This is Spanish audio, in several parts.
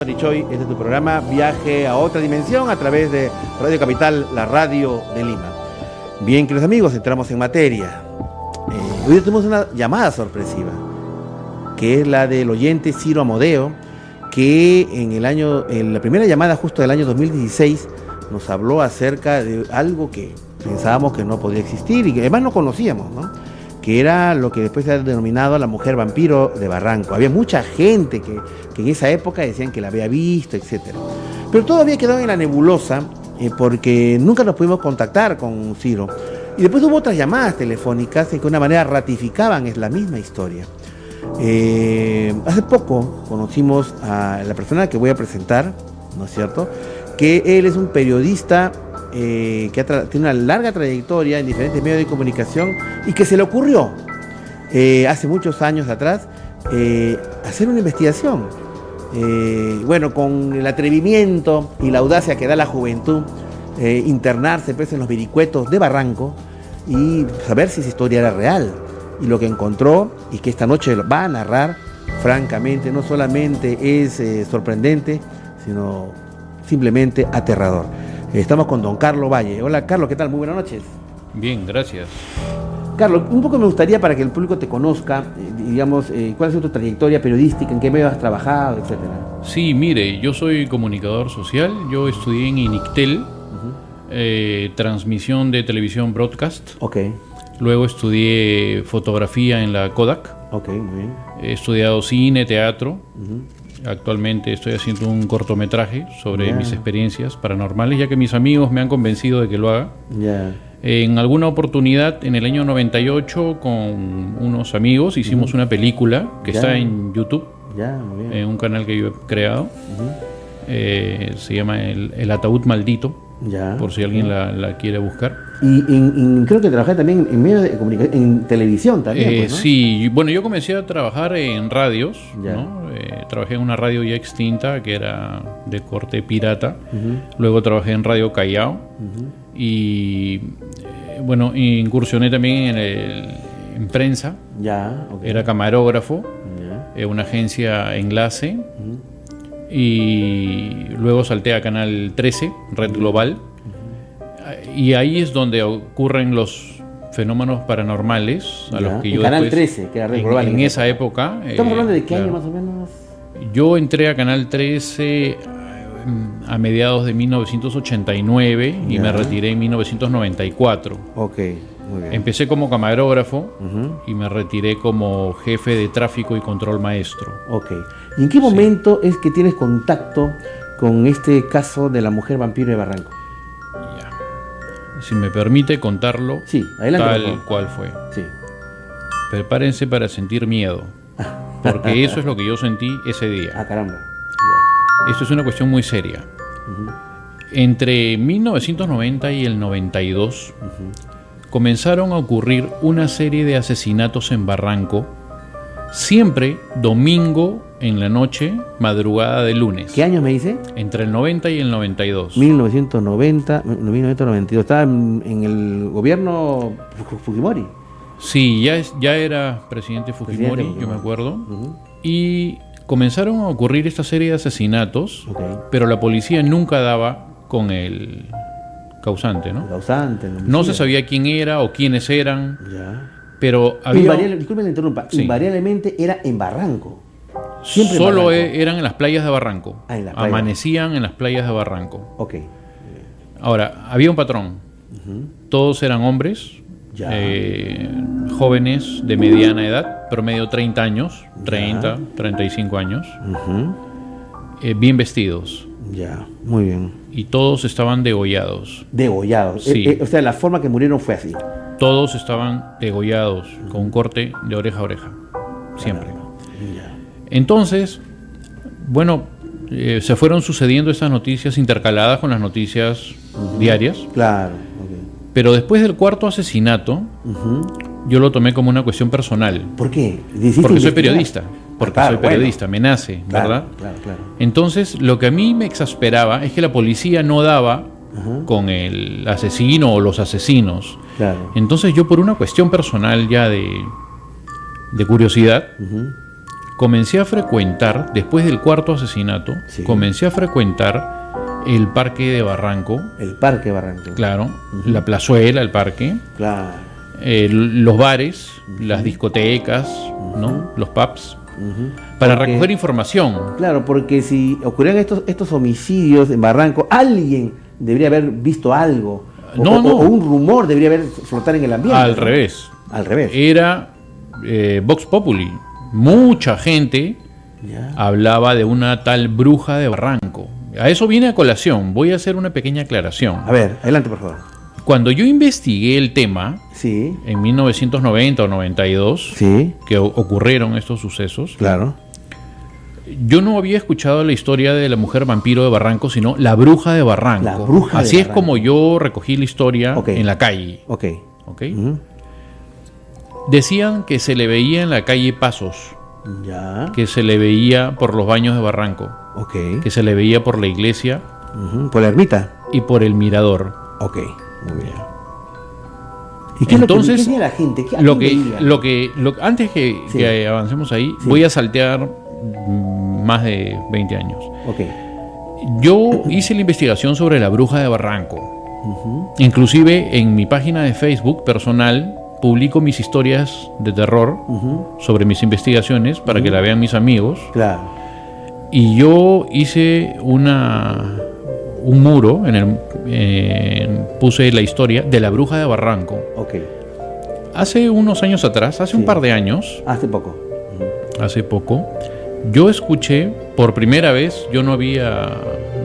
Richoy, este es tu programa Viaje a otra dimensión a través de Radio Capital, la radio de Lima. Bien, queridos amigos, entramos en materia. Hoy tenemos una llamada sorpresiva, que es la del oyente Ciro Amodeo, que en la primera llamada justo del año 2016 nos habló acerca de algo que pensábamos que no podía existir y que además no conocíamos, ¿no? Que era lo que después se ha denominado la mujer vampiro de Barranco. Había mucha gente que en esa época decían que la había visto, etc. Pero todo había quedado en la nebulosa porque nunca nos pudimos contactar con Ciro. Y después hubo otras llamadas telefónicas que de una manera ratificaban la misma historia. Hace poco conocimos a la persona que voy a presentar, ¿no es cierto? Que él es un periodista que tiene una larga trayectoria en diferentes medios de comunicación y que se le ocurrió hace muchos años atrás hacer una investigación. Bueno, con el atrevimiento y la audacia que da la juventud, internarse pues, en los vericuetos de Barranco y saber si esa historia era real. Y lo que encontró y que esta noche va a narrar, francamente, no solamente es sorprendente, sino simplemente aterrador. Estamos con don Carlos Valle. Hola Carlos, ¿qué tal? Muy buenas noches. Bien, gracias. Carlos, un poco me gustaría para que el público te conozca, digamos, cuál es tu trayectoria periodística, en qué medio has trabajado, etcétera. Sí, mire, yo soy comunicador social, yo estudié en INICTEL, transmisión de televisión broadcast. Ok. Luego estudié fotografía en la Kodak. Ok, muy bien. He estudiado cine, teatro. Actualmente estoy haciendo un cortometraje sobre mis experiencias paranormales, ya que mis amigos me han convencido de que lo haga. En alguna oportunidad, en el año 98, con unos amigos, hicimos una película que está en YouTube, muy bien. en un canal que yo he creado. Se llama El Ataúd Maldito, por si alguien la quiere buscar. Y creo que trabajé también en medios de comunicación, en televisión también, pues, ¿no? Sí, bueno, yo comencé a trabajar en radios, ¿no? Trabajé en una radio ya extinta que era de corte pirata. Luego trabajé en Radio Callao y bueno, incursioné también en prensa. Era camarógrafo, una agencia Enlace. Y luego salté a Canal 13, Red Global. Y ahí es donde ocurren los fenómenos paranormales a los que yo Canal después, 13, que era Red Global. En esa época. ¿Estamos hablando de qué año más o menos? Yo entré a Canal 13 a mediados de 1989 y me retiré en 1994. Ok, muy bien. Empecé como camarógrafo y me retiré como jefe de tráfico y control maestro. Ok. ¿Y en qué momento es que tienes contacto con este caso de la mujer vampiro de Barranco? Si me permite contarlo, sí, adelante, tal cual fue. Sí. Prepárense para sentir miedo, porque eso es lo que yo sentí ese día. Caramba. Esto es una cuestión muy seria. Entre 1990 y el 92 comenzaron a ocurrir una serie de asesinatos en Barranco, siempre domingo en la noche, madrugada de lunes. ¿Qué años me dice? Entre el 90 y el 92. 1992. Estaba en el gobierno Fujimori. Sí, ya era presidente Fujimori, yo me acuerdo. Y comenzaron a ocurrir esta serie de asesinatos, pero la policía nunca daba con el causante, ¿no? El causante. No se sabía quién era o quiénes eran. Pero había... Disculpe, le interrumpa. Sí. Invariablemente era en Barranco. Siempre solo en Barranco. eran en las playas de Barranco. En la playa. Amanecían en las playas de Barranco. Ok. Ahora, había un patrón. Todos eran hombres, jóvenes de mediana edad, promedio 30 años, 30, 35 años, bien vestidos. Muy bien. Y todos estaban degollados. Degollados. Sí. O sea, la forma que murieron fue así. Todos estaban degollados, con un corte de oreja a oreja. Siempre. Entonces, bueno, se fueron sucediendo estas noticias intercaladas con las noticias diarias. Claro. Pero después del cuarto asesinato, yo lo tomé como una cuestión personal. ¿Por qué? Porque soy periodista. Soy periodista, me nace, ¿verdad? Claro. Entonces, lo que a mí me exasperaba es que la policía no daba con el asesino o los asesinos. Entonces, yo por una cuestión personal ya de curiosidad, comencé a frecuentar, después del cuarto asesinato, Sí. comencé a frecuentar el parque de Barranco. El Parque Barranco. Claro, la plazuela, el parque, Claro. los bares, las discotecas, ¿no? Los pubs, para Porque- recoger información. Claro, porque si ocurrían estos homicidios en Barranco, alguien debería haber visto algo. No. O un rumor debería haber flotar en el ambiente. Al ¿no? revés. Al revés. Era Vox Populi. Mucha gente Ya. hablaba de una tal bruja de Barranco. A eso viene a colación. Voy a hacer una pequeña aclaración. A ver, adelante, por favor. Cuando yo investigué el tema, Sí, en 1990 o 92, sí, que ocurrieron estos sucesos, claro. yo no había escuchado la historia de la mujer vampiro de Barranco, sino la bruja de Barranco. La bruja de Así es Barranco. como yo recogí la historia Ok. en la calle. Ok. ¿Ok? Ujú. Decían que se le veía en la calle Pasos, Ya. que se le veía por los baños de Barranco, Ok. que se le veía por la iglesia Ujú. Por la ermita. y por el mirador. Ok. Muy bien. ¿Y qué Entonces, es lo que decía la gente? ¿Qué, a Lo quién que, veía? antes Sí. que avancemos ahí, Sí. voy a saltear más de 20 años. Ok. Yo hice la investigación sobre la bruja de Barranco. Ujú. Inclusive en mi página de Facebook personal publico mis historias de terror Ujú. sobre mis investigaciones para que la vean mis amigos. Claro. Y yo hice un muro en el puse la historia de la bruja de Barranco. Ok. Hace unos años atrás, hace Sí. un par de años, Hace poco. hace poco, yo escuché por primera vez, yo no había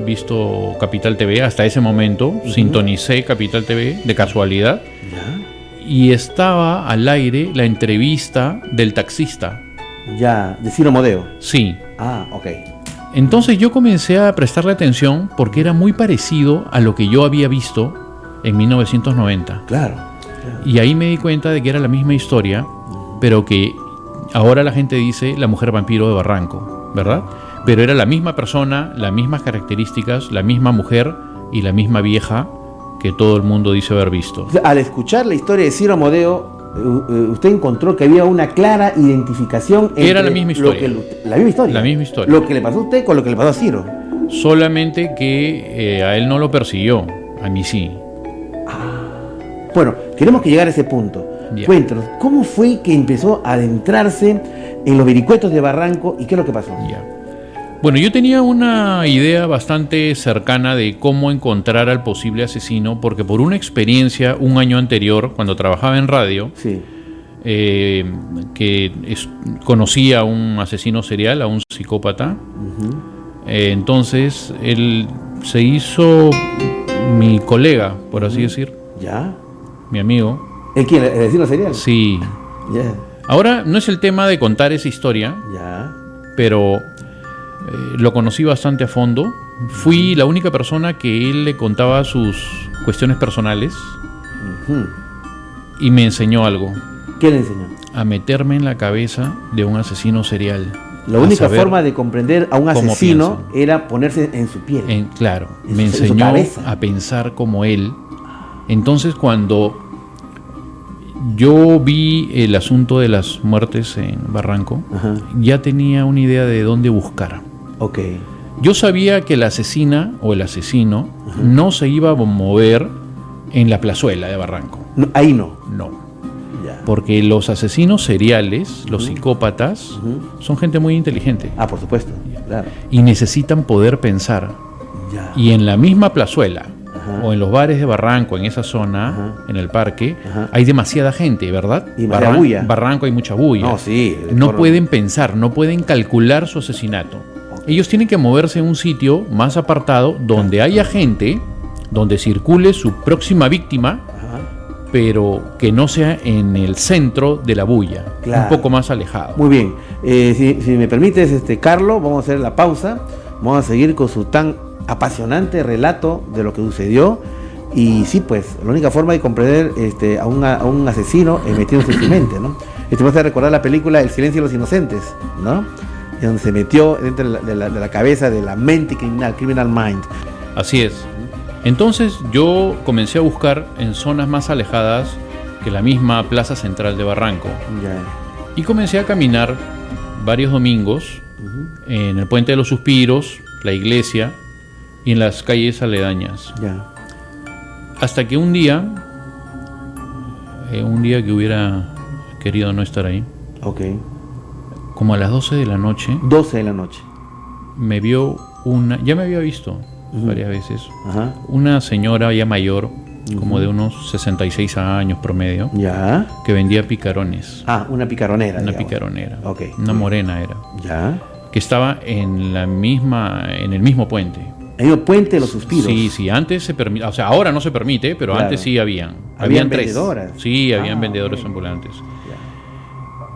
visto Capital TV hasta ese momento, sintonicé Capital TV de casualidad Ya. y estaba al aire la entrevista del taxista. Ya. De Ciro Modeo. Sí. Ah, ok. Entonces yo comencé a prestarle atención porque era muy parecido a lo que yo había visto en 1990. Claro. Y ahí me di cuenta de que era la misma historia, pero que ahora la gente dice la mujer vampiro de Barranco, ¿verdad? Pero era la misma persona, las mismas características, la misma mujer y la misma vieja que todo el mundo dice haber visto. O sea, al escuchar la historia de Ciro Modeo, usted encontró que había una clara identificación entre Era la misma historia. la misma historia. La misma historia. Lo que le pasó a usted con lo que le pasó a Ciro. Solamente que a él no lo persiguió, a mí sí. Bueno, queremos que llegar a ese punto. Ya. Cuéntanos, ¿cómo fue que empezó a adentrarse en los vericuetos de Barranco y qué es lo que pasó? Ya. Bueno, yo tenía una idea bastante cercana de cómo encontrar al posible asesino, porque por una experiencia un año anterior, cuando trabajaba en radio, Sí. conocí a un asesino serial, a un psicópata. Ujú. Entonces él se hizo mi colega, por así decir, ¿Ya? mi amigo. ¿El quién? ¿El vecino serial? Sí. Ya. Ahora no es el tema de contar esa historia, Ya. pero lo conocí bastante a fondo. Fui la única persona que él le contaba sus cuestiones personales Ujú. y me enseñó algo, ¿Qué le enseñó? a meterme en la cabeza de un asesino serial. La a única saber forma de comprender a un cómo asesino piensa. era ponerse en su piel. Claro, En me su enseñó cabeza. a pensar como él. Entonces cuando yo vi el asunto de las muertes en Barranco, Ajá. ya tenía una idea de dónde buscar. Ok. Yo sabía que la asesina o el asesino no se iba a mover en la plazuela de Barranco. No, ahí no. No. Ya. Porque los asesinos seriales, los psicópatas, Ujú. son gente muy inteligente Ah, por supuesto. Claro. y necesitan poder pensar. Ya. Y en la misma plazuela Ajá. o en los bares de Barranco, en esa zona, Ajá. en el parque, Ajá. hay demasiada gente, ¿verdad? Y demasiada bulla. Barranco hay mucha bulla. No, sí. No por- pueden pensar, no pueden calcular su asesinato. Ellos tienen que moverse en un sitio más apartado donde haya gente, donde circule su próxima víctima, Ajá. pero que no sea en el centro de la bulla, Claro. un poco más alejado. Muy bien. Si me permites, Carlos, vamos a hacer la pausa. Vamos a seguir con su tan apasionante relato de lo que sucedió. Y sí, pues, la única forma de comprender a un asesino es metiéndose en su mente, ¿no? Me hace recordar la película El silencio de los inocentes, ¿no? En donde se metió dentro de la cabeza de la mente criminal, Criminal Mind. Así es. Entonces yo comencé a buscar en zonas más alejadas que la misma plaza central de Barranco. Ya. Y comencé a caminar varios domingos en el Puente de los Suspiros, la iglesia y en las calles aledañas. Ya. Hasta que un día que hubiera querido no estar ahí, Ok. como a las 12 de la noche, 12 de la noche. me vio ya me había visto varias veces, Ajá. una señora ya mayor, como de unos 66 años promedio, Ya. que vendía picarones. Ah, una picaronera. Una digamos. picaronera. Ok. Una morena era. Ya. Que estaba en el mismo puente. Hay un puente de los suspiros. Sí, antes se permitía, o sea, ahora no se permite, pero Claro. antes sí habían. Habían tres. vendedoras. Sí, habían vendedores ok. ambulantes. Ya.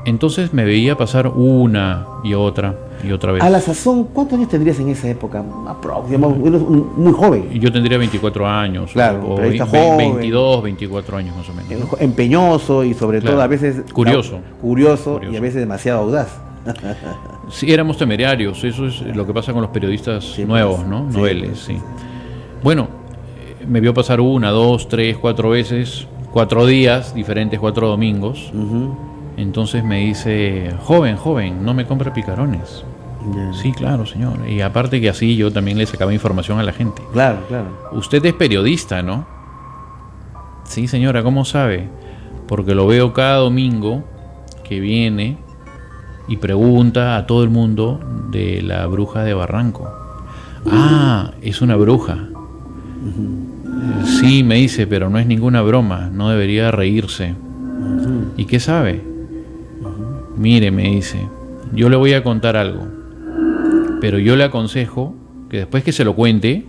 Entonces me veía pasar una y otra vez. A la sazón, ¿cuántos años tendrías en esa época? Aproximadamente, muy joven. Yo tendría 24 años, Claro, o pero ahí está joven. 22, 24 años más o menos. ¿no? Empeñoso y sobre Claro. todo a veces Curioso. curioso y a veces demasiado audaz. Sí, éramos temerarios, eso es lo que pasa con los periodistas Sí, nuevos, pues. ¿no? Sí, Noveles, pues. sí. Bueno, me vio pasar 1, 2, 3, 4 veces, 4 días diferentes, 4 domingos. Entonces me dice, joven, no me compre picarones. Ya. Sí, claro, señor. Y aparte que así yo también le sacaba información a la gente. Claro, claro. Usted es periodista, ¿no? Sí, señora, ¿cómo sabe? Porque lo veo cada domingo que viene y pregunta a todo el mundo de la bruja de Barranco. Ah, es una bruja. Sí, me dice, pero no es ninguna broma, no debería reírse. ¿Y qué sabe? Mire, me dice, yo le voy a contar algo, pero yo le aconsejo que después que se lo cuente,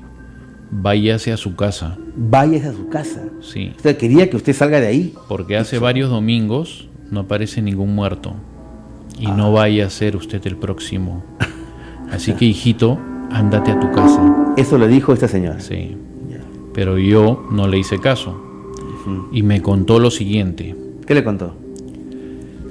váyase a su casa. Váyase a su casa. Sí, Usted quería que usted salga de ahí. porque hace varios domingos no aparece ningún muerto. Y no vaya a ser usted el próximo. Así que, hijito, ándate a tu casa. Eso le dijo esta señora. Sí. Ya. Pero yo no le hice caso. Y me contó lo siguiente. ¿Qué le contó?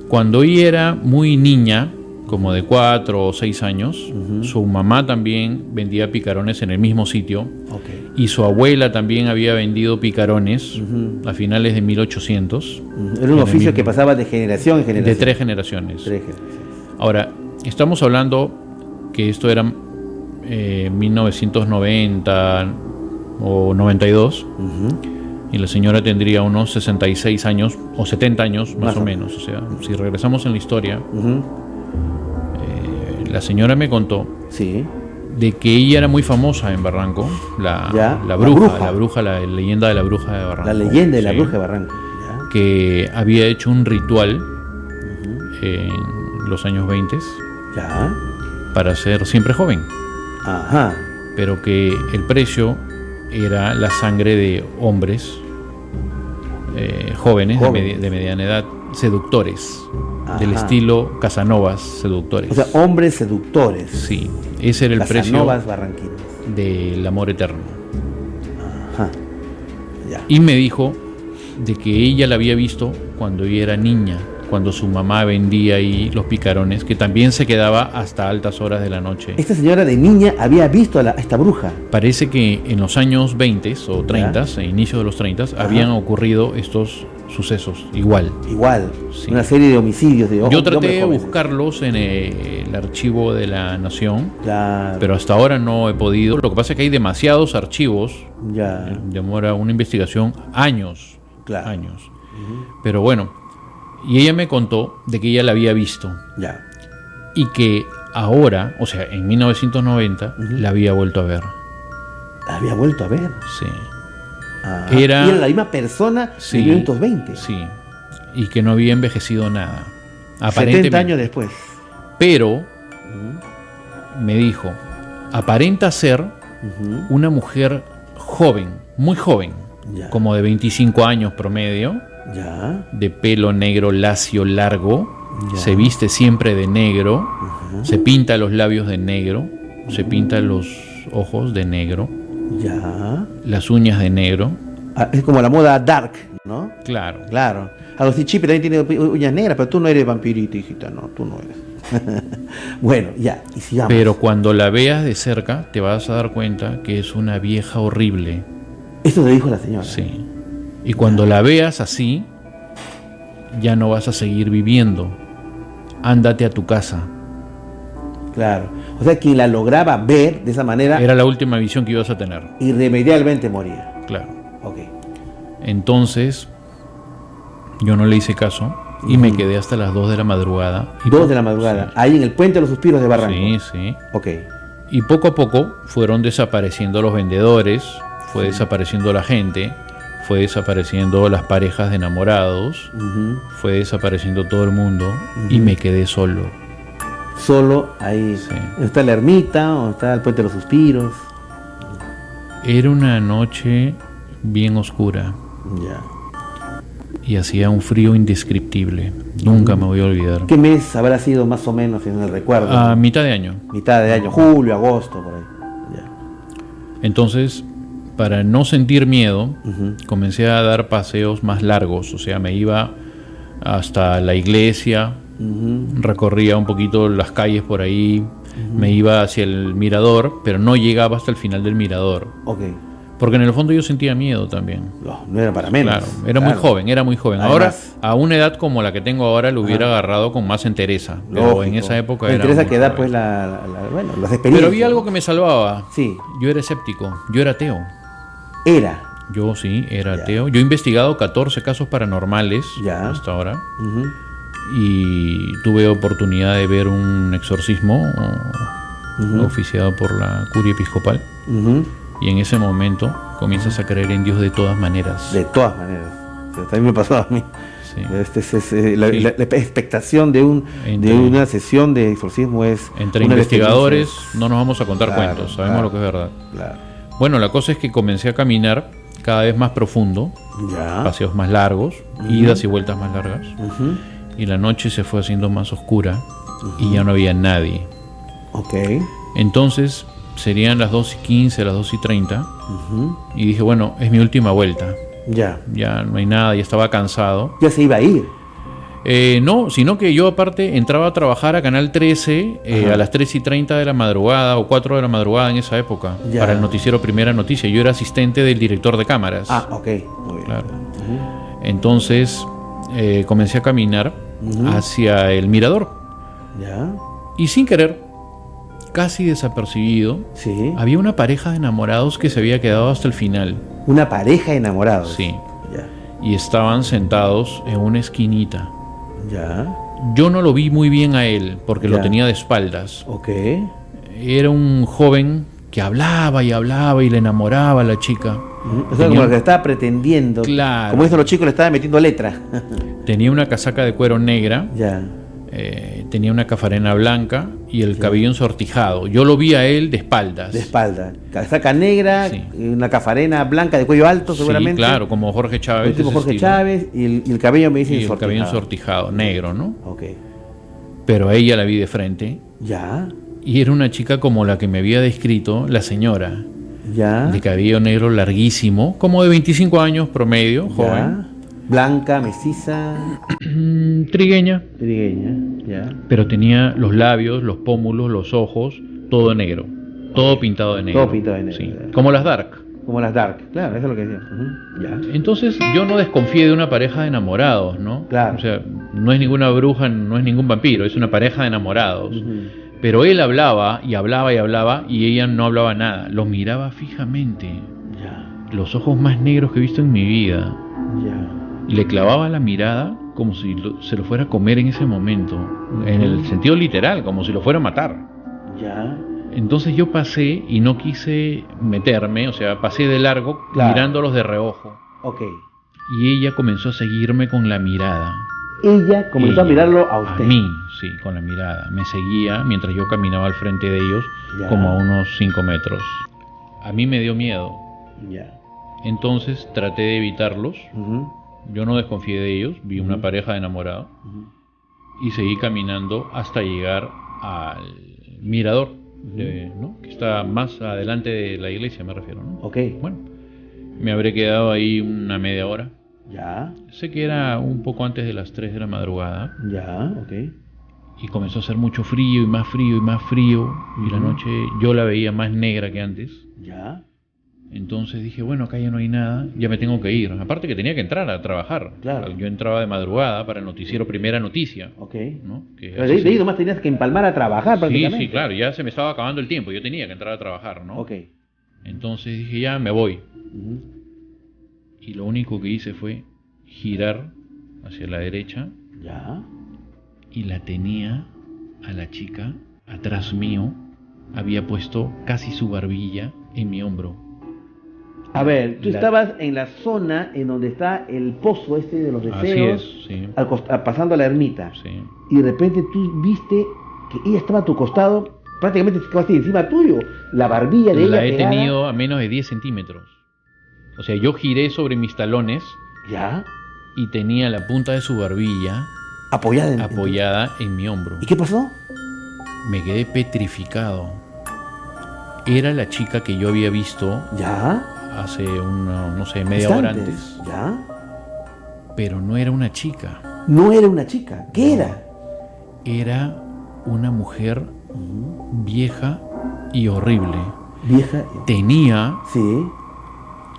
Cuando ella era muy niña, como de 4 o 6 años, su mamá también vendía picarones en el mismo sitio. Ok. Y su abuela también había vendido picarones a finales de 1800. Era un En el oficio mismo- que pasaba de generación en generación. De 3 generaciones. 3 generaciones. Ahora, estamos hablando que esto era 1990 o 92, y la señora tendría unos 66 años o 70 años más o menos. O sea, si regresamos en la historia, la señora me contó Sí. de que ella era muy famosa en Barranco, Ya, la la bruja, bruja. la leyenda de la bruja de Barranco. La leyenda de la Sí, bruja de Barranco. Ya. que había hecho un ritual en los años 20 Ya. para ser siempre joven, Ajá. pero que el precio era la sangre de hombres jóvenes, Jóvenes. de mediana edad, seductores, del Ajá. estilo Casanovas seductores. O sea, hombres seductores. Sí, ese era el precio Casanovas barranquinos. del amor eterno. Ajá. Ya. Y me dijo de que ella la había visto cuando ella era niña, cuando su mamá vendía ahí los picarones, que también se quedaba hasta altas horas de la noche. Esta señora de niña había visto a esta bruja. Parece que en los años 20 o 30, a inicios de los 30, habían ocurrido estos sucesos igual. Igual. Sí. Una serie de homicidios de Yo hombres traté de jóvenes. buscarlos en el archivo de la Nación, Claro. pero hasta ahora no he podido. Lo que pasa es que hay demasiados archivos, Ya. demora una investigación años, Claro. años. Pero bueno, y ella me contó de que ella la había visto Ya. y que ahora, o sea, en 1990, la había vuelto a ver. La había vuelto a ver. Sí. Ajá. Era- Y era la misma persona Sí, de 1920. Sí. Y que no había envejecido nada. 70 años después. Pero me dijo, aparenta ser una mujer joven, muy joven, Ya. como de 25 años promedio, Ya. de pelo negro lacio largo, Ya. se viste siempre de negro, se pinta los labios de negro, se pinta los ojos de negro, Ya. las uñas de negro. Ah, es como la moda dark, ¿no? Claro. Claro. Agustín Chipi también tiene uñas negras, pero tú no eres vampirita, hijita, no, tú no eres. Bueno, ya, y sigamos. Pero cuando la veas de cerca, te vas a dar cuenta que es una vieja horrible. Esto te dijo la señora. Sí. Y cuando la veas así, ya no vas a seguir viviendo. Ándate a tu casa. Claro. O sea, quien la lograba ver de esa manera Era la última visión que ibas a tener. irremediablemente moría. Claro. Ok. Entonces, yo no le hice caso y me quedé hasta las 2 de la madrugada. 2 de la madrugada, Sí. ahí en el Puente de los Suspiros de Barranco. Sí, sí. Ok. Y poco a poco fueron desapareciendo los vendedores, fue desapareciendo la gente, fue desapareciendo las parejas de enamorados, fue desapareciendo todo el mundo y me quedé solo. Solo ahí. Sí. ¿Está la ermita o está el Puente de los Suspiros? Era una noche bien oscura Ya. y hacía un frío indescriptible. Nunca me voy a olvidar. ¿Qué mes habrá sido más o menos en el recuerdo? A mitad de año. Mitad de año, julio, agosto, por ahí. Ya. Entonces, para no sentir miedo, Ujú. comencé a dar paseos más largos. O sea, me iba hasta la iglesia, recorría un poquito las calles por ahí, me iba hacia el mirador, pero no llegaba hasta el final del mirador. Ok. Porque en el fondo yo sentía miedo también. No, no era para menos. Claro, era muy joven, era muy joven. Además, Ahora, a una edad como la que tengo ahora, lo hubiera agarrado con más entereza. Pero lógico. en esa época Me era interesa muy que da joven. pues bueno, las experiencias. Pero había algo que me salvaba. Sí, Yo era escéptico, yo era ateo. era. Yo sí, era Ya. ateo. Yo he investigado 14 casos paranormales Ya. hasta ahora. Ujú. Y tuve oportunidad de ver un exorcismo oficiado por la curia episcopal. Ujú. Y en ese momento comienzas a creer en Dios de todas maneras. De todas maneras. O sea, también me pasó a mí. Sí. La, Sí. la expectación de Entre- una sesión de exorcismo es. Entre una investigadores experiencia. no nos vamos a contar Claro, cuentos, sabemos claro. lo que es verdad. Claro. Bueno, la cosa es que comencé a caminar cada vez más profundo, Ya. paseos más largos, idas y vueltas más largas. Ujú. Y la noche se fue haciendo más oscura y ya no había nadie. Ok. Entonces serían las 2:15, las 2:30 Ujú. y dije, bueno, es mi última vuelta. Ya. Ya no hay nada, ya estaba cansado. Ya se iba a ir. No, sino que yo aparte entraba a trabajar a Canal 13 Ajá. a las 3:30 de la madrugada o 4 de la madrugada en esa época, Ya. para el noticiero Primera Noticia. Yo era asistente del director de cámaras. Ah, ok. Muy bien. Claro. Entonces comencé a caminar hacia el mirador Ya. y sin querer, casi desapercibido, Sí. había una pareja de enamorados que se había quedado hasta el final. Una pareja de enamorados. Sí. Ya. Y estaban sentados en una esquinita. Ya. Yo no lo vi muy bien a él porque Ya. lo tenía de espaldas. Ok. Era un joven que hablaba y le enamoraba a la chica. O sea, como lo que estaba pretendiendo. Claro. Como dicen los chicos, le estaba metiendo letra. Tenía una casaca de cuero negra, Ya. tenía una cafarena blanca y el cabello ensortijado. Yo lo vi a él de espaldas. De espalda. Casaca negra, Sí. una cafarena blanca de cuello alto, Sí, seguramente. claro, como Jorge Chávez. El tipo ese Jorge estilo. Chávez y el cabello me dice Y el ensortijado. cabello ensortijado, negro, ¿no? Ok. Pero a ella la vi de frente Ya. y era una chica como la que me había descrito la señora, Ya. de cabello negro larguísimo, como de 25 años promedio, Ya. joven, Blanca, mestiza, trigueña, trigueña. Ya. pero tenía los labios, los pómulos, los ojos, todo negro, todo pintado de negro. Todo pintado de negro, Sí, ya. como las Dark. Como las Dark. Claro, eso es lo que decía. Ujú. Ya. Entonces yo no desconfié de una pareja de enamorados, ¿no? Claro. O sea, no es ninguna bruja, no es ningún vampiro, es una pareja de enamorados. Ujú. Pero él hablaba y hablaba y hablaba y ella no hablaba nada. Los miraba fijamente. Ya. Los ojos más negros que he visto en mi vida. Ya. Y le clavaba la mirada como si se lo fuera a comer en ese momento. En el sentido literal, como si lo fuera a matar. Ya. Entonces yo pasé y no quise meterme, o sea, pasé de largo Claro. mirándolos de reojo. Ok. Y ella comenzó a seguirme con la mirada. Ella comenzó a Ella, mirarlo a usted. A mí, sí, con la mirada. Me seguía mientras yo caminaba al frente de ellos, Ya. como a unos 5 metros. A mí me dio miedo. Ya. Entonces traté de evitarlos. Ujú. Yo no desconfié de ellos. Vi una pareja de enamorados. Y seguí caminando hasta llegar al mirador, ¿no? Que está más adelante de la iglesia, me refiero, ¿no? Ok. Bueno, me habré quedado ahí una media hora. Ya. Sé que era un poco antes de las 3 de la madrugada. Ya. Ok. Y comenzó a hacer mucho frío y más frío y más frío. Y la noche yo la veía más negra que antes. Ya. Entonces dije, bueno, acá ya no hay nada, ya me tengo que ir. Aparte que tenía que entrar a trabajar. Claro. Yo entraba de madrugada para el noticiero Primera Noticia. Ok. ¿No? Que Pero de ahí nomás tenías que empalmar a trabajar sí, prácticamente. sí, claro, ya se me estaba acabando el tiempo, yo tenía que entrar a trabajar, ¿no? Ok. Entonces dije, ya me voy. Ujú. Y lo único que hice fue girar hacia la derecha Ya. y la tenía a la chica atrás mío. Había puesto casi su barbilla en mi hombro. A ver, tú La- estabas en la zona en donde está el pozo este de los Así deseos, es, sí, pasando a la ermita. sí. Y de repente tú viste que ella estaba a tu costado, prácticamente casi encima tuyo, la barbilla de ella La he pegada. tenido a menos de 10 centímetros. O sea, yo giré sobre mis talones Ya, y tenía la punta de su barbilla apoyada en apoyada en mi hombro. ¿Y qué pasó? Me quedé petrificado. Era la chica que yo había visto Ya. hace una, no sé, media hora Instantes. antes, Ya. pero no era una chica, No era una chica. ¿Qué era? era una mujer vieja y horrible. Vieja. Tenía Sí.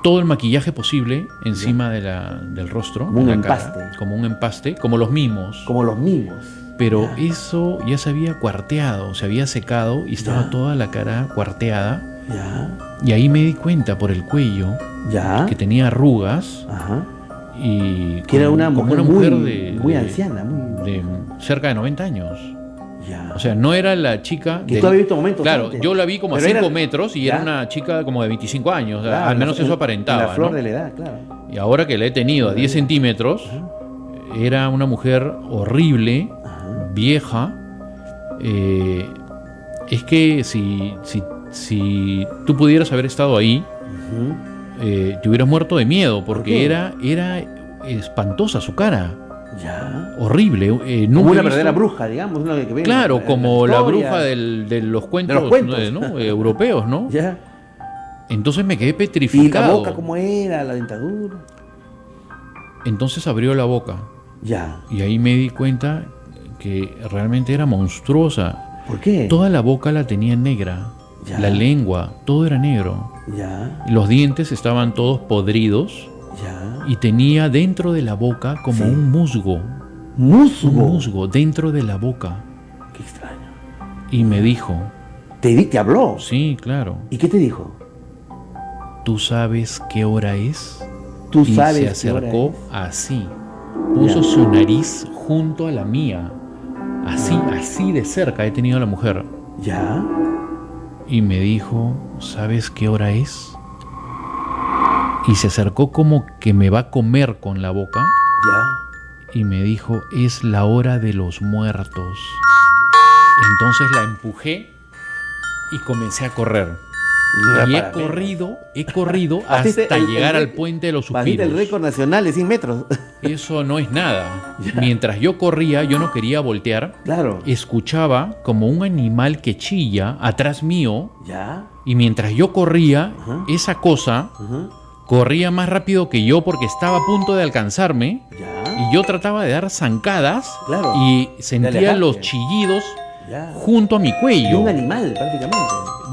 todo el maquillaje posible encima del rostro, Como un de la cara, empaste. como un empaste, como los mimos. Como los mimos. Pero Ya. eso ya se había cuarteado, se había secado y estaba Ya. toda la cara cuarteada. Ya. Y ahí me di cuenta por el cuello Ya. que tenía arrugas Ajá. y Que era una como mujer, una mujer muy anciana, muy. de cerca de 90 años. Ya. O sea, no era la chica... Que tú habías visto momentos Claro, antes. yo la vi como a Pero 5 era- metros y ya. era una chica como de 25 años. Claro, al menos en eso la- aparentaba. en la flor ¿no? de la edad, claro. Y ahora que la he tenido a 10 centímetros, era una mujer horrible, Ajá. vieja. Es que si tú pudieras haber estado ahí, Ujú. te hubieras muerto de miedo, ¿Por porque qué? era espantosa su cara, Ya. horrible. Como Nunca he una visto- verdadera bruja, digamos. Una que ven Claro, en como la historia. bruja de los cuentos, De los cuentos. ¿no? Europeos, ¿no? Ya. Entonces me quedé Y la petrificado. boca, ¿cómo era? La dentadura. Entonces abrió la boca Ya. y ahí me di cuenta que realmente era monstruosa. ¿Por qué? Toda la boca la tenía negra, Ya. la lengua, todo era negro. Ya. Los dientes estaban todos podridos Ya. y tenía dentro de la boca como Sí. un musgo. Musgo. Un musgo dentro de la boca. Qué extraño. Y me dijo, Te habló. sí, claro, ¿Y qué te dijo? ¿tú sabes qué hora es? Tú Y sabes se qué hora acercó es. así, puso Ya. su nariz junto a la mía, así de cerca he tenido a la mujer. Ya. Y me dijo, ¿sabes qué hora es? Y se acercó como que me va a comer con la boca Ya. y me dijo, es la hora de los muertos. Entonces la empujé y comencé a correr. Y he corrido Batiste hasta el llegar al récord- puente de los Batiste suspiros. el récord nacional de 100 metros. Eso no es nada. Mientras yo corría, yo no quería voltear. Claro. Escuchaba como un animal que chilla atrás mío. Ya. Y mientras yo corría, Ajá. esa cosa Ajá. corría más rápido que yo porque estaba a punto de alcanzarme. Ya. Y yo trataba de dar zancadas. Claro. Y sentía alejarte. los chillidos Ya. junto a mi Y cuello. un animal, prácticamente.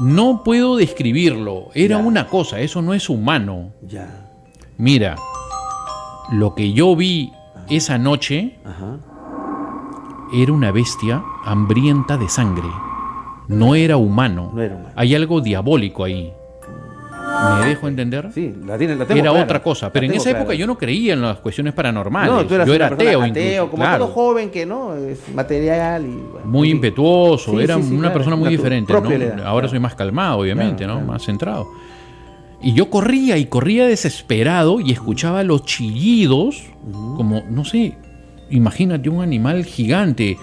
No puedo describirlo. Era Ya. una cosa, eso no es humano. Ya. Mira, lo que yo vi esa noche Ajá. era una bestia hambrienta de sangre. No era humano. No era humano. Hay algo diabólico ahí. ¿Me dejo entender? Sí, la tengo Era clara. otra cosa. Pero La en tengo esa época clara. yo no creía en las cuestiones paranormales. No, tú eras yo una era persona ateo, incluso. como claro. todo joven que no, es material y bueno, Muy en fin. impetuoso, Sí, era sí, sí, una claro. persona muy Una diferente. ¿no? propia edad, Ahora claro. soy más calmado, obviamente, Claro, ¿no? claro. Más centrado. Y yo corría y corría desesperado y escuchaba los chillidos, como, no sé, imagínate un animal gigante,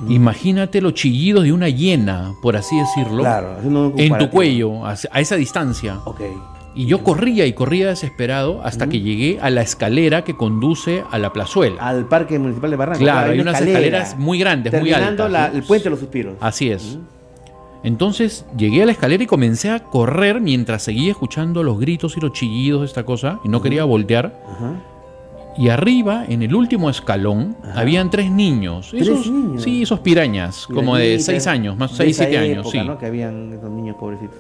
imagínate los chillidos de una hiena, por así decirlo, Claro, haciendo un en tu comparativo. cuello, a esa distancia. Ok. Y yo corría y corría desesperado hasta que llegué a la escalera que conduce a la plazuela. Al Parque Municipal de Barranco. Claro, hay una unas escalera, escaleras muy grandes, muy terminando altas, ¿no? el Puente de los Suspiros. Así es. Entonces llegué a la escalera y comencé a correr mientras seguía escuchando los gritos y los chillidos de esta cosa y no quería voltear. Ajá. Y arriba, en el último escalón, Ajá. habían 3 niños. ¿Tres niños? Sí, esos pirañas, como de Pirañitas, 6 años, más de 6, esa 7 años, época, sí. ¿no? Que habían esos niños pobrecitos.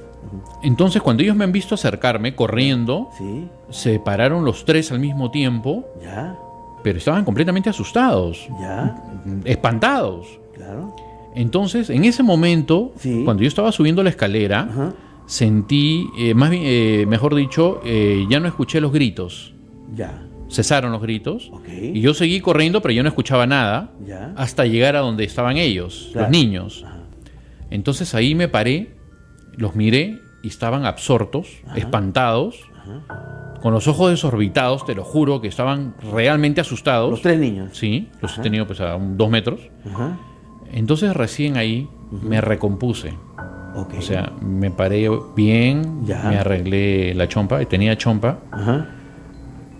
Entonces, cuando ellos me han visto acercarme corriendo, Sí. se pararon los tres al mismo tiempo, Ya. pero estaban completamente asustados, Ya. espantados. Claro. Entonces, en ese momento, Sí. cuando yo estaba subiendo la escalera, Ajá. sentí, mejor dicho, ya no escuché los gritos. Ya. Cesaron los gritos. Ok. Y yo seguí corriendo, pero yo no escuchaba nada Ya. hasta llegar a donde estaban ellos, Claro. los niños. Ajá. Entonces ahí me paré, los miré y estaban absortos, espantados, con los ojos desorbitados, te lo juro, que estaban realmente asustados. Los tres niños. Sí, los he tenido pues a 2 metros. Ajá. Entonces recién ahí me recompuse. Ok. O sea, me paré bien, Ya. me arreglé la chompa, y tenía chompa, Ajá.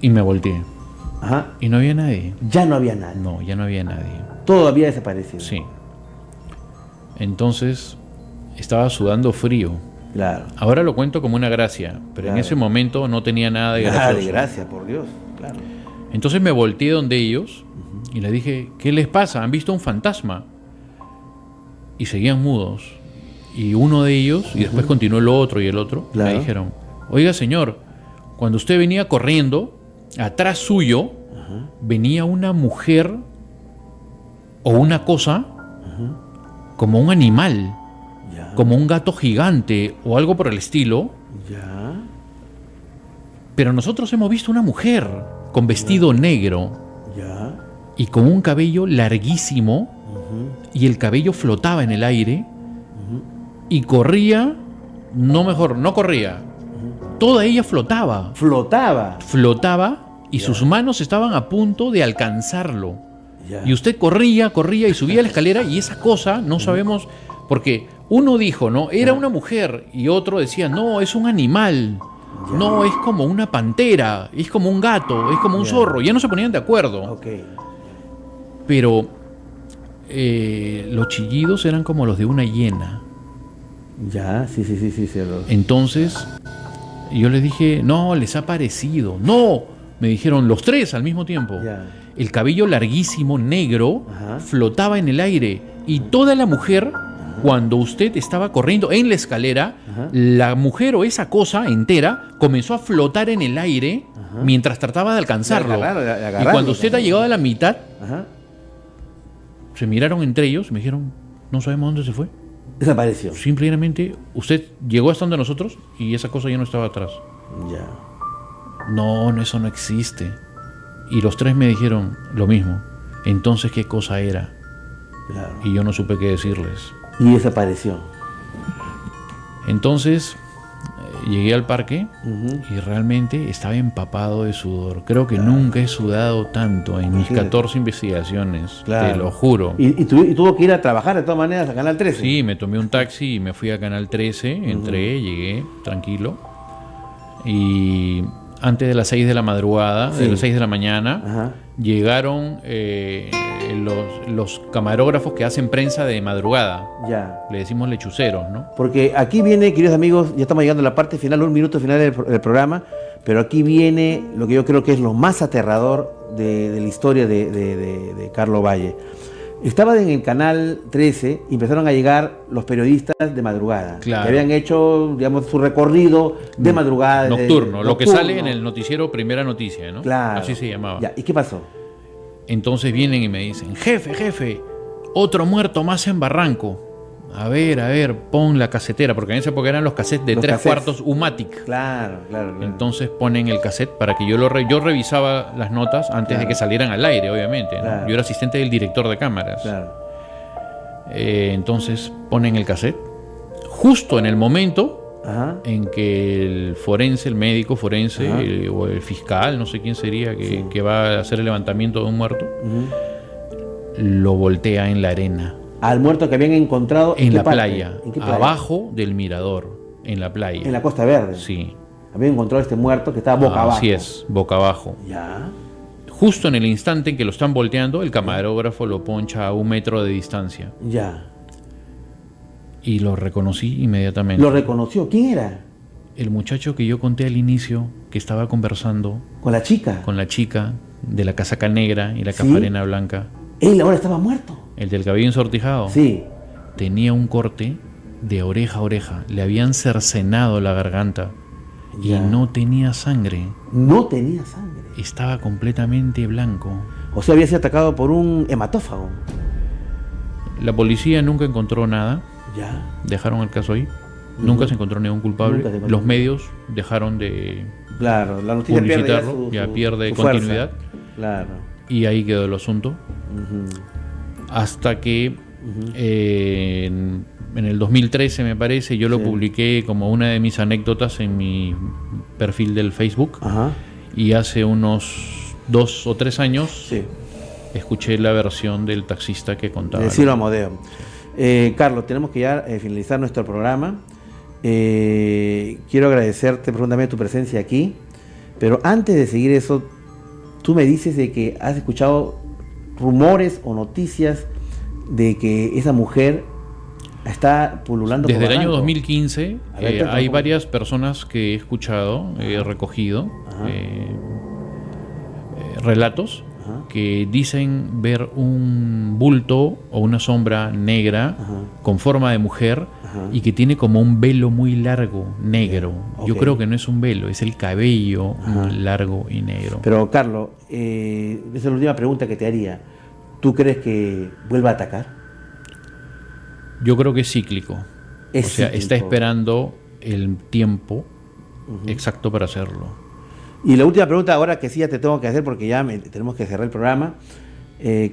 y me volteé. Ajá. Y no había nadie. Ya no había nada. No, ya no había nadie. Todo había desaparecido. Sí. Entonces estaba sudando frío. Claro. Ahora lo cuento como una gracia, pero en Claro. ese momento no tenía nada de Nada gracioso. de gracia, por Dios. Claro. Entonces me volteé donde ellos y les dije, ¿qué les pasa? ¿Han visto un fantasma? Y seguían mudos. Y uno de ellos, y después continuó el otro y el otro, Claro. me dijeron, oiga señor, cuando usted venía corriendo, atrás suyo venía una mujer o una cosa como un animal, Ya. como un gato gigante o algo por el estilo, Ya. pero nosotros hemos visto una mujer con vestido negro Ya. y con un cabello larguísimo, y el cabello flotaba en el aire y corría, no corría, toda ella flotaba, Flotaba. y sus manos estaban a punto de alcanzarlo. Ya. Y usted corría y subía la escalera, y esa cosa no sabemos, porque uno dijo, ¿no? Era una mujer, y otro decía, no, es un animal, no, es como una pantera, es como un gato, es como un Ya. zorro. Ya no se ponían de acuerdo, Ok. pero los chillidos eran como los de una hiena. Ya. Sí, sí, sí, sí. Sí, Entonces yo les dije, no, les ha parecido. No, me dijeron los tres al mismo tiempo. Ya. El cabello larguísimo, negro, Ajá. flotaba en el aire. Y toda la mujer, cuando usted estaba corriendo en la escalera, Ajá. la mujer o esa cosa entera comenzó a flotar en el aire mientras trataba de alcanzarlo. De agarrarlo, Y cuando usted ha llegado a la mitad, Ajá. se miraron entre ellos y me dijeron, no sabemos dónde se fue. Desapareció. Simplemente usted llegó hasta donde nosotros y esa cosa ya no estaba atrás. Ya. No, eso no existe. Y los tres me dijeron lo mismo. Entonces, ¿qué cosa era? Claro. Y yo no supe qué decirles. Y desapareció. Entonces, llegué al parque Ujú. y realmente estaba empapado de sudor. Creo que nunca he sudado tanto en mis Imagínate. 14 investigaciones, Claro. te lo juro. Y tuvo que ir a trabajar de todas maneras a Canal 13. Sí, me tomé un taxi y me fui a Canal 13, entré, llegué tranquilo. Y antes de las 6 de la madrugada, Sí. de las 6 de la mañana, Ajá. llegaron los camarógrafos que hacen prensa de madrugada. Ya. Le decimos lechuceros, ¿no? Porque aquí viene, queridos amigos, ya estamos llegando a la parte final, un minuto final del programa, pero aquí viene lo que yo creo que es lo más aterrador de la historia de Carlos Valle. Estaba en el Canal 13 y empezaron a llegar los periodistas de madrugada, Claro. que habían hecho, digamos, su recorrido de madrugada. Nocturno, lo que nocturno. sale en el noticiero Primera Noticia, ¿no? Claro. Así se llamaba. Ya, ¿y qué pasó? Entonces vienen y me dicen, jefe, otro muerto más en Barranco. A ver, pon la casetera, porque en esa época eran los cassettes de Los 3 cassettes. cuartos Umatic. Claro. Entonces ponen el cassette para que yo yo revisaba las notas antes Claro. de que salieran al aire, obviamente, ¿no? Claro. Yo era asistente del director de cámaras. Claro. Entonces ponen el cassette justo en el momento Ajá. en que el forense, el médico forense Ajá. o el fiscal, no sé quién sería, Sí. que va a hacer el levantamiento de un muerto, Ujú. lo voltea en la arena, Al muerto que habían encontrado en qué la parte? playa, ¿En qué playa? abajo del mirador, en la playa. En la Costa Verde. Sí. Habían encontrado este muerto que estaba boca abajo. Así es, boca abajo. Ya. Justo en el instante en que lo están volteando, el camarógrafo lo poncha a 1 metro de distancia. Ya. Y lo reconocí inmediatamente. Lo reconoció. ¿Quién era? El muchacho que yo conté al inicio, que estaba conversando Con la chica. con la chica de la casaca negra y la ¿Sí? cafarena blanca, Él ahora estaba muerto. el del cabello ensortijado, Sí. tenía un corte de oreja a oreja. Le habían cercenado la garganta y Ya. no tenía sangre. No tenía sangre. Estaba completamente blanco. O sea, había sido atacado por un hematófago. La policía nunca encontró nada. Ya. Dejaron el caso ahí. Ujú. Nunca se encontró ningún culpable. Nunca se encontró. Los medios dejaron de Claro, la noticia pierde publicitarlo, ya pierde su fuerza. continuidad. Claro. Y ahí quedó el asunto. Ujú. Hasta que Ujú. en el 2013, me parece, yo lo Sí. publiqué como una de mis anécdotas en mi perfil del Facebook. Ajá. Y hace unos 2 o 3 años Sí. escuché la versión del taxista que contaba. De Ciro Amodeo. Carlos, tenemos que ya finalizar nuestro programa. Quiero agradecerte profundamente tu presencia aquí. Pero antes de seguir eso, tú me dices de que has escuchado rumores o noticias de que esa mujer está pululando Desde por el año Barranco. 2015 A ver, cuéntame hay un poco. varias personas que he escuchado, he recogido Ajá. relatos Ajá. que dicen ver un bulto o una sombra negra Ajá. con forma de mujer Ajá. y que tiene como un velo muy largo, negro. Ok. Yo creo que no es un velo, es el cabello Ajá. largo y negro. Pero Carlos, esa es la última pregunta que te haría. ¿Tú crees que vuelva a atacar? Yo creo que es cíclico. Es o sea, está cíclico. esperando el tiempo Ujú. exacto para hacerlo. Y la última pregunta ahora que sí ya te tengo que hacer porque ya tenemos que cerrar el programa.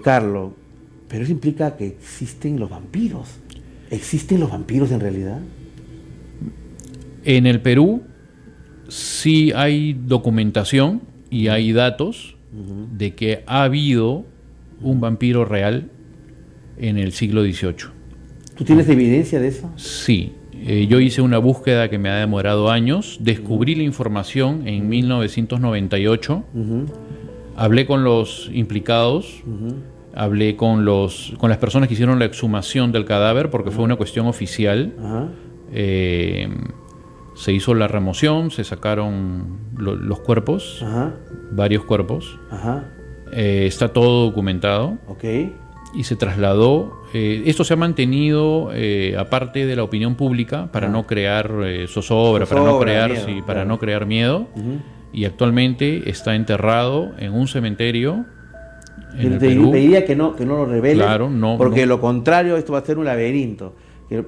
Carlos, ¿pero eso implica que existen los vampiros? ¿Existen los vampiros en realidad? En el Perú sí hay documentación y hay datos Ujú. de que ha habido un vampiro real en el siglo XVIII. ¿Tú tienes evidencia de eso? Sí, yo hice una búsqueda que me ha demorado años, descubrí la información en 1998, Ujú. hablé con los implicados, Ujú. hablé con las personas que hicieron la exhumación del cadáver, porque fue una cuestión oficial. Ajá. Se hizo la remoción, se sacaron los cuerpos, Ajá. varios cuerpos. Ajá. Está todo documentado Ok. y se trasladó. Esto se ha mantenido aparte de la opinión pública para no crear zozobra, para no crear, miedo, sí, para claro. no crear miedo. Ujú. Y actualmente está enterrado en un cementerio en Yo el te Perú. pediría que no lo reveles, Claro, no, porque no. lo contrario, esto va a ser un laberinto.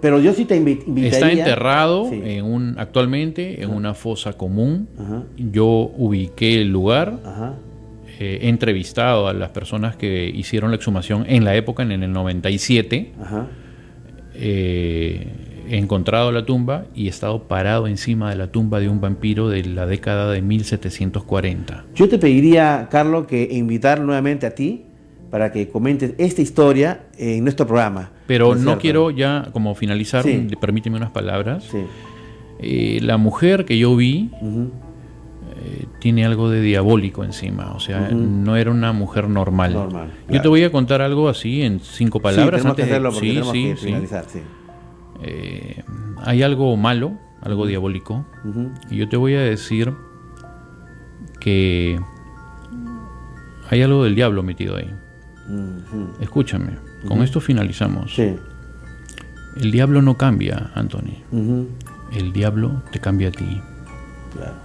Pero yo sí te invitaría. Está enterrado Sí. actualmente en una fosa común. Ajá. Yo ubiqué el lugar. Ajá. He entrevistado a las personas que hicieron la exhumación en la época, en el 97. Ajá. He encontrado la tumba y he estado parado encima de la tumba de un vampiro de la década de 1740. Yo te pediría, Carlos, que invitar nuevamente a ti para que comentes esta historia en nuestro programa. Pero ¿es no cierto? quiero ya, como finalizar, Sí. permíteme unas palabras. Sí. La mujer que yo vi Ujú. tiene algo de diabólico encima, o sea, Ujú. no era una mujer normal. Normal, Yo claro. te voy a contar algo así en 5 palabras. Sí, tenemos que antes de- hacerlo porque sí, tenemos sí, que sí. finalizar. Sí. Hay algo malo, algo diabólico, Ujú. y yo te voy a decir que hay algo del diablo metido ahí. Ujú. Escúchame, con esto finalizamos. Sí. El diablo no cambia, Anthony. Ujú. El diablo te cambia a ti. Claro.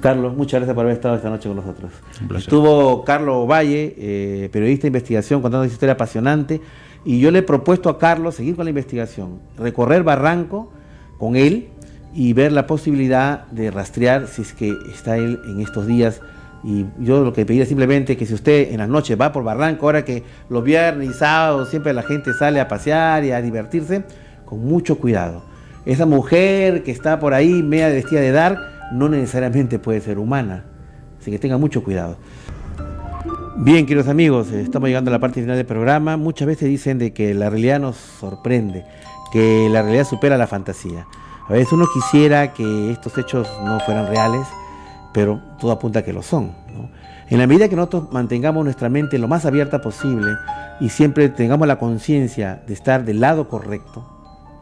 Carlos, muchas gracias por haber estado esta noche con nosotros. Un placer. Estuvo Carlos Valle, periodista de investigación, contando esa historia apasionante. Y yo le he propuesto a Carlos seguir con la investigación, recorrer Barranco con él y ver la posibilidad de rastrear si es que está él en estos días. Y yo lo que pediría simplemente que si usted en las noches va por Barranco, ahora que los viernes y sábados siempre la gente sale a pasear y a divertirse, con mucho cuidado. Esa mujer que está por ahí media vestida de dark no necesariamente puede ser humana, así que tenga mucho cuidado. Bien, queridos amigos, estamos llegando a la parte final del programa. Muchas veces dicen de que la realidad nos sorprende, que la realidad supera la fantasía. A veces uno quisiera que estos hechos no fueran reales, pero todo apunta a que lo son, ¿no? En la medida que nosotros mantengamos nuestra mente lo más abierta posible y siempre tengamos la conciencia de estar del lado correcto,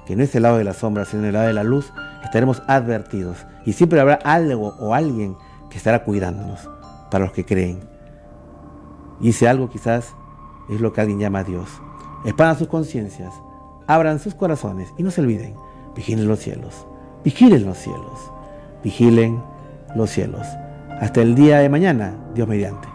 que no es el lado de la sombra, sino el lado de la luz, estaremos advertidos. Y siempre habrá algo o alguien que estará cuidándonos, para los que creen. Y ese algo quizás es lo que alguien llama a Dios. Expandan sus conciencias, abran sus corazones y no se olviden, vigilen los cielos, vigilen los cielos, vigilen los cielos. Hasta el día de mañana, Dios mediante.